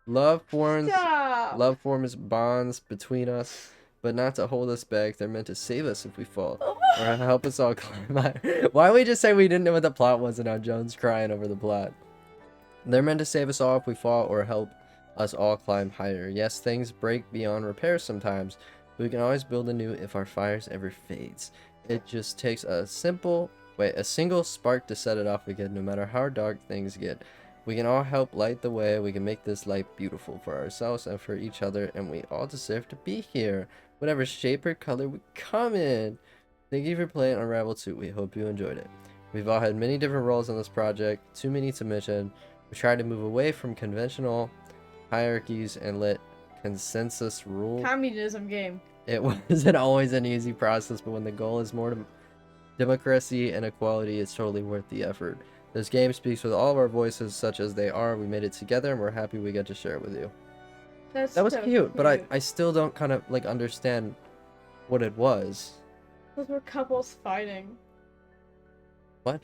Stop. Love forms bonds between us, but not to hold us back. They're meant to save us if we fall, or help us all climb higher. Why don't we just say we didn't know what the plot was and now Jones crying over the plot? They're meant to save us all if we fall, or help us all climb higher. Yes, things break beyond repair sometimes, but we can always build anew if our fires ever fades. It just takes a single spark to set it off again, no matter how dark things get. We can all help light the way. We can make this life beautiful for ourselves and for each other, and we all deserve to be here, whatever shape or color we come in. Thank you for playing Unravel 2. We hope you enjoyed it. We've all had many different roles in this project, too many to mention. We try to move away from conventional hierarchies and let consensus rule. Communism game. It wasn't always an easy process, but when the goal is more democracy and equality, it's totally worth the effort. This game speaks with all of our voices, such as they are. We made it together, and we're happy we get to share it with you. That's That was so cute, but cute. I still don't kind of like understand what it was. Those were couples fighting. What?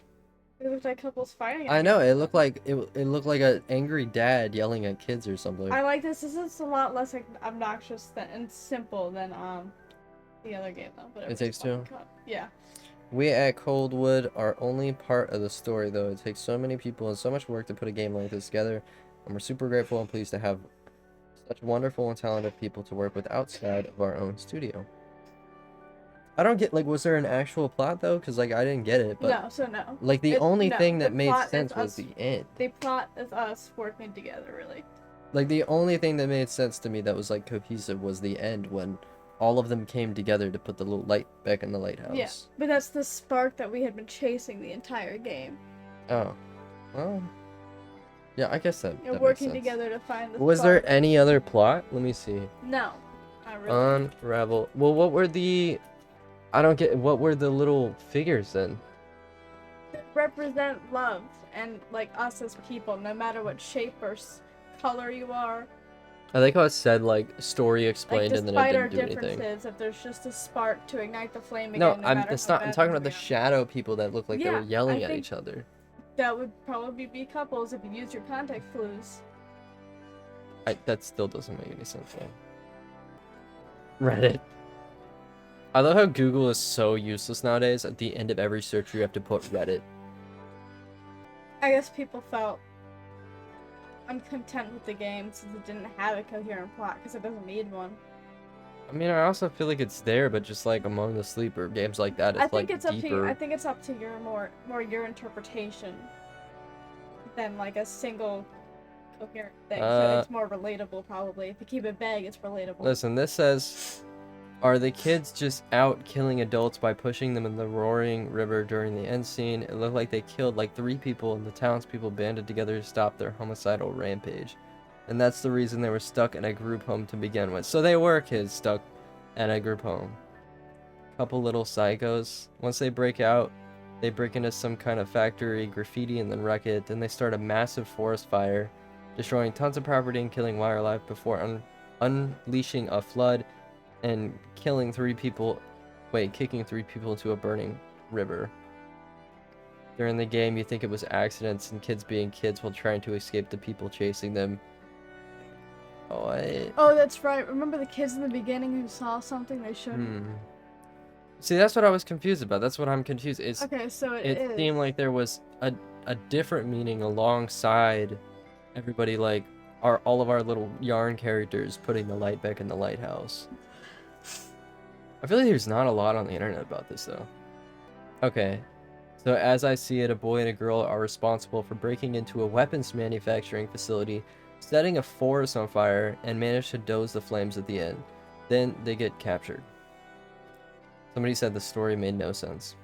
It looked like couples fighting. I know it looked like it looked like an angry dad yelling at kids or something. I like this. This is a lot less like, obnoxious and simple than the other game though. But It Takes Two? Yeah. We at Coldwood are only part of the story, though. It takes so many people and so much work to put a game like this together, and we're super grateful and pleased to have such wonderful and talented people to work with outside of our own studio. I don't get, like, was there an actual plot, though? Because, like, I didn't get it, but... No, so no. Like, the only thing that the made plot is sense was us- the end. The plot is us working together, really. Like, the only thing that made sense to me that was, like, cohesive was the end when all of them came together to put the little light back in the lighthouse. Yeah, but that's the spark that we had been chasing the entire game. Oh. Well... Yeah, I guess that, And that working makes sense. together to find the Was spark. there any other plot? Let me see. No. Not really. Unravel. Well, what were the... I don't get... What were the little figures then? They represent love and like us as people, no matter what shape or color you are. I like how it said, like, story explained, Like, and then it despite our didn't do anything. differences, if there's just a spark to ignite the flame again, No, no matter that's how not... I'm bad talking things about the get. shadow people that looked like they were Yeah, yelling I at think- each other. That would probably be couples if you use your context clues. That still doesn't make any sense, though. Reddit. I love how Google is so useless nowadays. At the end of every search, you have to put Reddit. I guess people felt uncontent with the game since it didn't have a coherent plot, because it doesn't need one. I mean, I also feel like it's there, but just like Among the Sleeper games like that, it's I think like it's up to you. deeper. I think it's up to your more your interpretation than like a single coherent thing. So it's more relatable, probably. If you keep it vague, it's relatable. Listen, this says, are the kids just out killing adults by pushing them in the roaring river during the end scene? It looked like they killed like 3 people, and the townspeople banded together to stop their homicidal rampage. And that's the reason they were stuck in a group home to begin with. So they were kids stuck in a group home. Couple little psychos. Once they break out, they break into some kind of factory, graffiti, and then wreck it. Then they start a massive forest fire, destroying tons of property and killing wildlife before unleashing a flood and kicking 3 people into a burning river. During the game, you think it was accidents and kids being kids while trying to escape the people chasing them. Oh, that's right. Remember the kids in the beginning who saw something they shouldn't? See, that's what I was confused about. That's what I'm confused. Okay, so it seemed like there was a different meaning alongside everybody, like all of our little yarn characters putting the light back in the lighthouse. I feel like there's not a lot on the internet about this though. Okay. So as I see it, a boy and a girl are responsible for breaking into a weapons manufacturing facility, setting a forest on fire, and manage to douse the flames at the end. Then they get captured. Somebody said the story made no sense.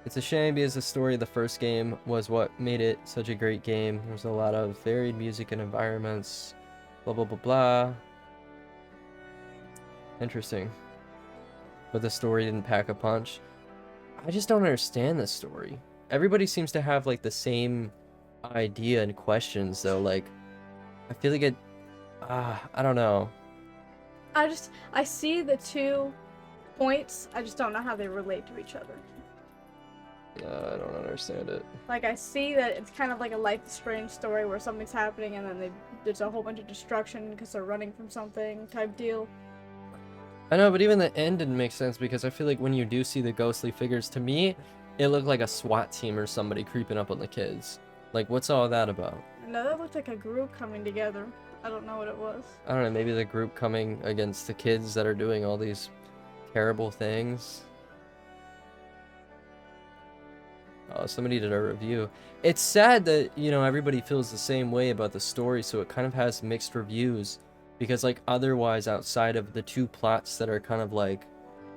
It's a shame because the story of the first game was what made it such a great game. There's a lot of varied music and environments. Blah blah blah blah. Interesting. But the story didn't pack a punch. I just don't understand this story. Everybody seems to have like the same idea and questions though. Like, I feel like I don't know. I see the 2 points. I just don't know how they relate to each other. I don't understand it. Like, I see that it's kind of like a Life is Strange story where something's happening and then there's a whole bunch of destruction because they're running from something type deal. I know, but even the end didn't make sense because I feel like when you do see the ghostly figures, to me, it looked like a SWAT team or somebody creeping up on the kids. Like, what's all that about? No, that looked like a group coming together. I don't know what it was. I don't know, maybe the group coming against the kids that are doing all these terrible things. Oh, somebody did a review. It's sad that, you know, everybody feels the same way about the story, so it kind of has mixed reviews. Because, like, otherwise, outside of the two plots that are kind of, like,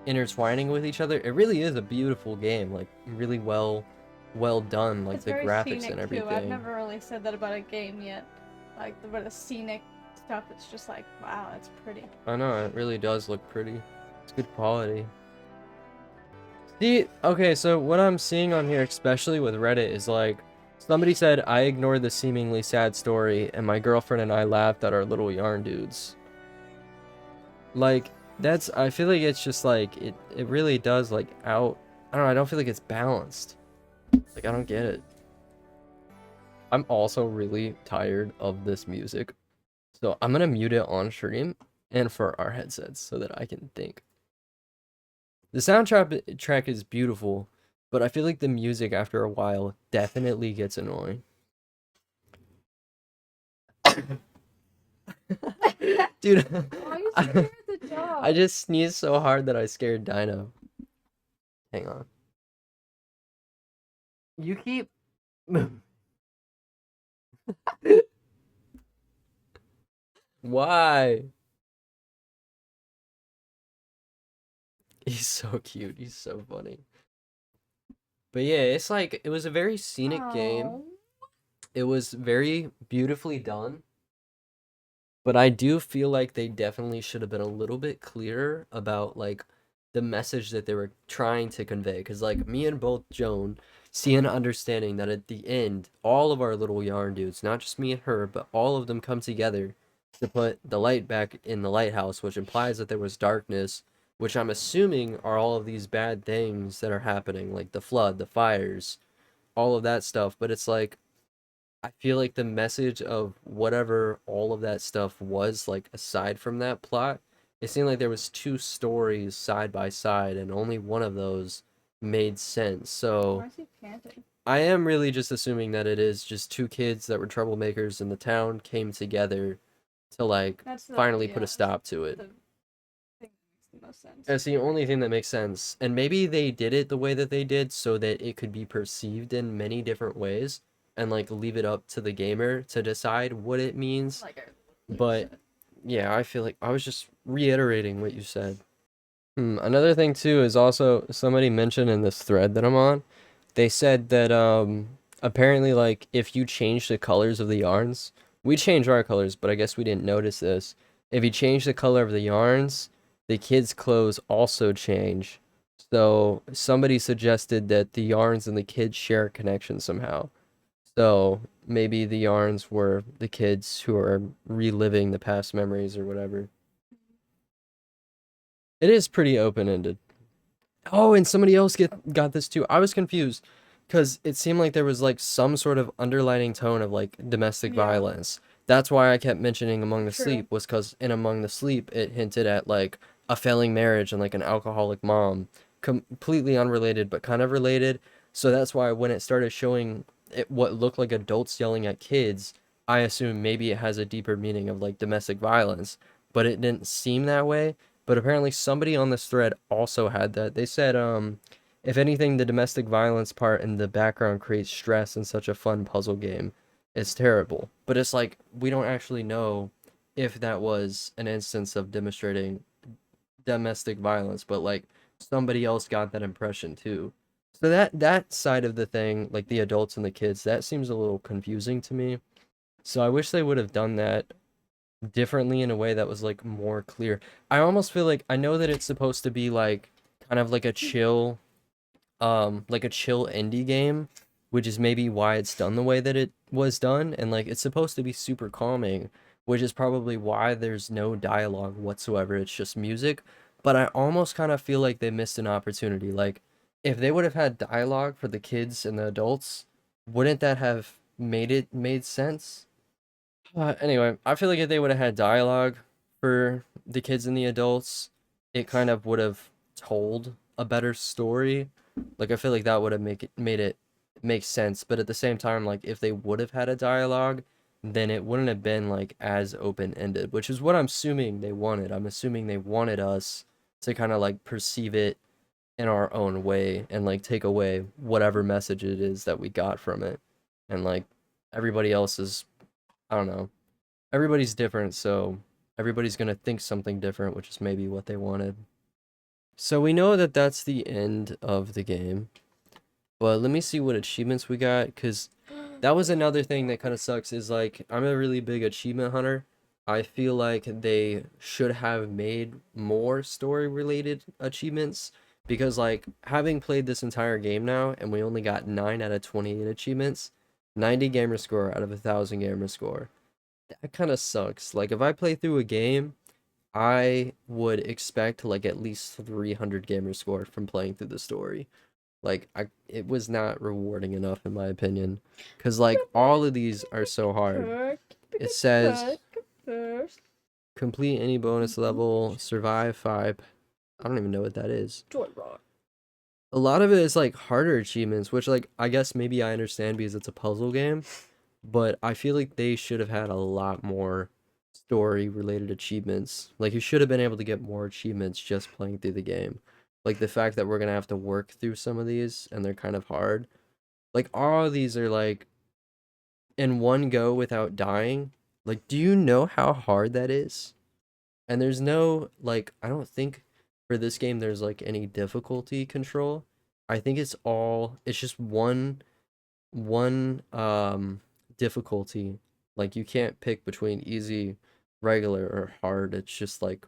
intertwining with each other, it really is a beautiful game. Like, really well done, like, It's the very graphics scenic and everything. too. I've never really said that about a game yet. Like, the scenic stuff, it's just like, wow, that's pretty. I know, it really does look pretty. It's good quality. See, okay, so what I'm seeing on here, especially with Reddit, is like, somebody said, I ignored the seemingly sad story, and my girlfriend and I laughed at our little yarn dudes. Like, that's, I feel like it's just like, it really does, like, I don't know, I don't feel like it's balanced. Like, I don't get it. I'm also really tired of this music. So I'm gonna mute it on stream and for our headsets so that I can think. The soundtrack is beautiful, but I feel like the music after a while definitely gets annoying. Dude, Oh, you scared the dog. I just sneezed so hard that I scared Dino. Hang on. You keep... Why? He's so cute. He's so funny. But yeah, it's like, it was a very scenic game. It was very beautifully done. But I do feel like they definitely should have been a little bit clearer about, like, the message that they were trying to convey. Because, like, me and both Joan see an understanding that at the end, all of our little yarn dudes, not just me and her, but all of them come together to put the light back in the lighthouse, which implies that there was darkness, which I'm assuming are all of these bad things that are happening, like the flood, the fires, all of that stuff. But it's like, I feel like the message of whatever all of that stuff was, like, aside from that plot, it seemed like there was two stories side by side, and only one of those made sense. So Why is he panting? I am really just assuming that it is just two kids that were troublemakers in the town came together to, like, finally put a stop to it. The thing that makes the most sense. That's the only thing that makes sense. And maybe they did it the way that they did so that it could be perceived in many different ways and, like, leave it up to the gamer to decide what it means. But yeah, I feel like I was just reiterating what you said. Another thing too is also somebody mentioned in this thread that I'm on, they said that apparently, like, if you change the colors of the yarns, we changed our colors, but I guess we didn't notice this. If you change the color of the yarns, the kids' clothes also change. So somebody suggested that the yarns and the kids share a connection somehow. So maybe the yarns were the kids who are reliving the past memories or whatever. It is pretty open-ended. Oh, and somebody else got this too. I was confused because it seemed like there was, like, some sort of underlining tone of, like, domestic violence. That's why I kept mentioning Among the Sleep, was because in Among the Sleep it hinted at, like, a failing marriage and, like, an alcoholic mom. Completely unrelated, but kind of related. So that's why when it started showing what looked like adults yelling at kids, I assumed maybe it has a deeper meaning of, like, domestic violence. But it didn't seem that way. But apparently somebody on this thread also had that. They said, if anything, the domestic violence part in the background creates stress in such a fun puzzle game. It's terrible. But it's like, we don't actually know if that was an instance of demonstrating domestic violence, but, like, somebody else got that impression too. So that side of the thing, like the adults and the kids, that seems a little confusing to me. So I wish they would have done that differently in a way that was, like, more clear. I almost feel like, I know that it's supposed to be, like, kind of like a chill indie game, which is maybe why it's done the way that it was done, and, like, it's supposed to be super calming, which is probably why there's no dialogue whatsoever. It's just music. But I almost kind of feel like they missed an opportunity. Like, if they would have had dialogue for the kids and the adults, wouldn't that have made sense? Anyway, I feel like if they would have had dialogue for the kids and the adults, it kind of would have told a better story. Like I feel like that would have made it make sense. But at the same time, like if they would have had a dialogue, then it wouldn't have been like as open-ended, which is what I'm assuming they wanted. I'm assuming they wanted us to kind of like perceive it in our own way and like take away whatever message it is that we got from it. And like everybody else is, I don't know, everybody's different, so everybody's gonna think something different, which is maybe what they wanted. So we know that that's the end of the game, but let me see what achievements we got, because that was another thing that kind of sucks, is like, I'm a really big achievement hunter. I feel like they should have made more story related achievements, because like having played this entire game now and we only got 9 out of 28 achievements, 90 gamer score out of 1,000 gamer score. That kind of sucks. Like if I play through a game, I would expect like at least 300 gamer score from playing through the story. Like it was not rewarding enough in my opinion, cuz like all of these are so hard. It says complete any bonus level, survive 5. I don't even know what that is. A lot of it is like harder achievements, which like I guess maybe I understand because it's a puzzle game, but I feel like they should have had a lot more story related achievements. Like you should have been able to get more achievements just playing through the game. Like the fact that we're gonna have to work through some of these and they're kind of hard. Like all of these are like in one go without dying. Like do you know how hard that is? And there's no like I don't think for this game there's like any difficulty control. I think it's just one difficulty. Like you can't pick between easy, regular, or hard. It's just like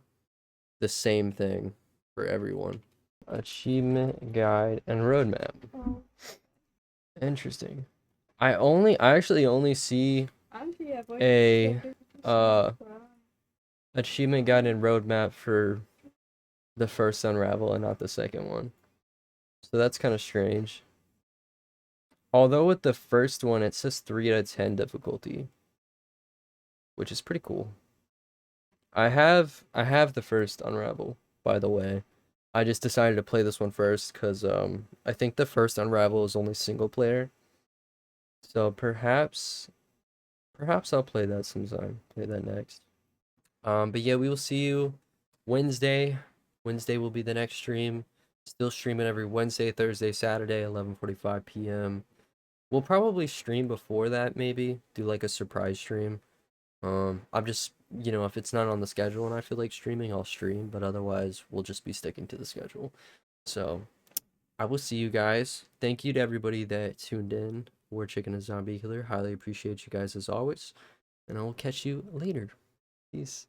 the same thing for everyone. Achievement guide and roadmap. Interesting. I actually only see a uh achievement guide and roadmap for the first Unravel and not the second one. So that's kind of strange. Although with the first one it says 3 out of 10 difficulty, which is pretty cool. I have the first Unravel, by the way. I just decided to play this one first because I think the first Unravel is only single player. So perhaps I'll play that sometime. Play that next. But yeah, we will see you Wednesday. Wednesday will be the next stream. Still streaming every Wednesday, Thursday, Saturday, 11:45 p.m. We'll probably stream before that, maybe do like a surprise stream. I'm just, if it's not on the schedule and I feel like streaming, I'll stream, but otherwise we'll just be sticking to the schedule. So I will see you guys. Thank you to everybody that tuned in. War Chicken and Zombie Killer. Highly appreciate you guys as always. And I will catch you later. Peace.